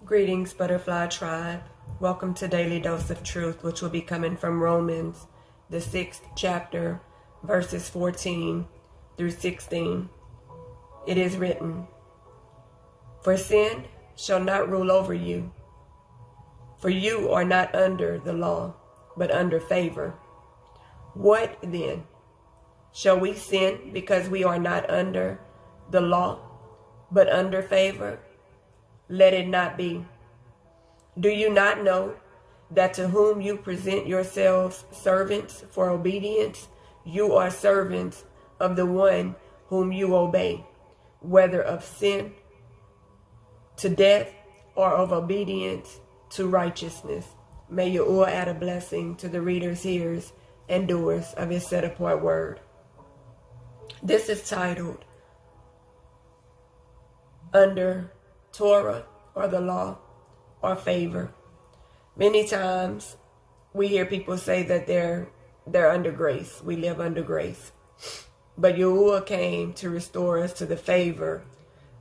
Greetings, Butterfly Tribe. Welcome to Daily Dose of Truth, which will be coming from Romans, the 6th chapter, verses 14 through 16. It is written, "For sin shall not rule over you, for you are not under the law, but under favor. What then? Shall we sin because we are not under the law, but under favor? Let it not be. Do you not know that to whom you present yourselves servants for obedience, you are servants of the one whom you obey, whether of sin to death or of obedience to righteousness?" May Yahuwah add a blessing to the readers, hearers, and doers of his set-apart word. This is titled, Under Torah or the Law or Favor. Many times we hear people say that they're under grace. We live under grace. But Yahuwah came to restore us to the favor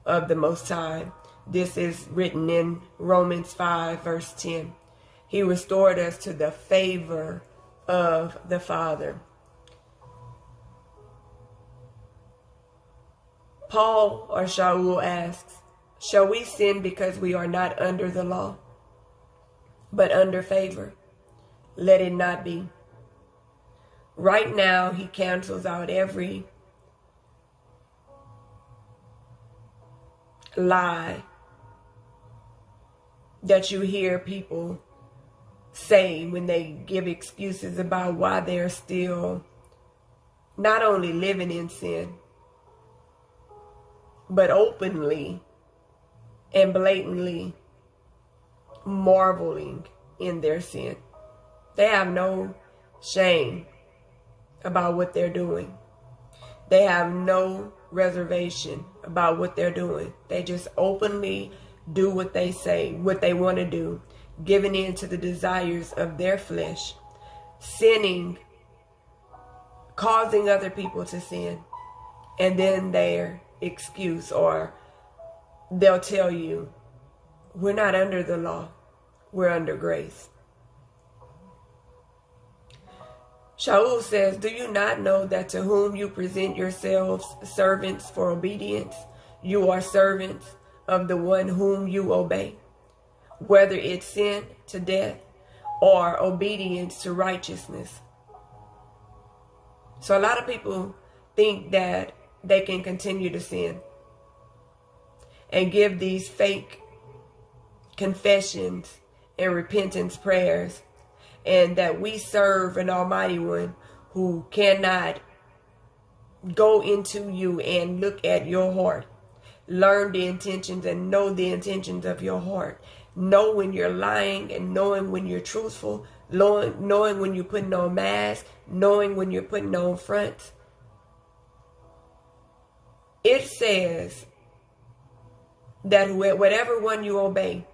of the Most High. This is written in Romans 5, verse 10. He restored us to the favor of the Father. Paul or Shaul asks, shall we sin because we are not under the law, but under favor? Let it not be. Right now, he cancels out every lie that you hear people say when they give excuses about why they're still not only living in sin, but openly and blatantly marveling in their sin. They have no shame about what they're doing. They have no reservation about what they're doing. They just openly do what they say, what they want to do, giving in to the desires of their flesh, sinning, causing other people to sin, and then their excuse, or they'll tell you, we're not under the law, we're under grace. Shaul says, do you not know that to whom you present yourselves servants for obedience, you are servants of the one whom you obey, whether it's sin to death or obedience to righteousness? So a lot of people think that they can continue to sin and give these fake confessions and repentance prayers, and that we serve an Almighty One who cannot go into you and look at your heart, learn the intentions and know the intentions of your heart, know when you're lying and knowing when you're truthful, knowing when you're putting on masks, knowing when you're putting on fronts. It says that whatever one you obey,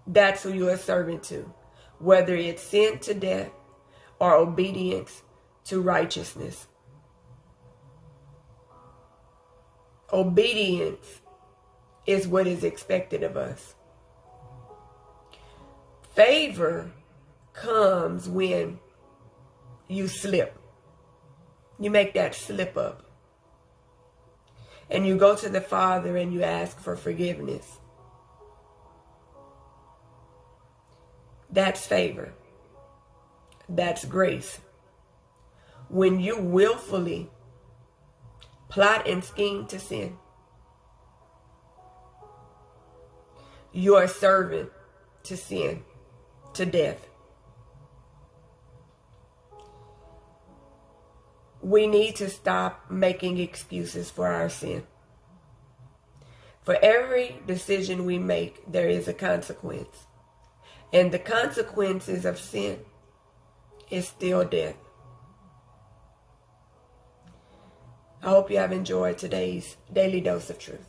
that's who you are servant to, whether it's sin to death or obedience to righteousness. Obedience is what is expected of us. Favor comes when you slip. You make that slip up. And you go to the Father and you ask for forgiveness. That's favor. That's grace. When you willfully plot and scheme to sin, you are a servant to sin, to death. We need to stop making excuses for our sin. For every decision we make, there is a consequence. And the consequences of sin is still death. I hope you have enjoyed today's Daily Dose of Truth.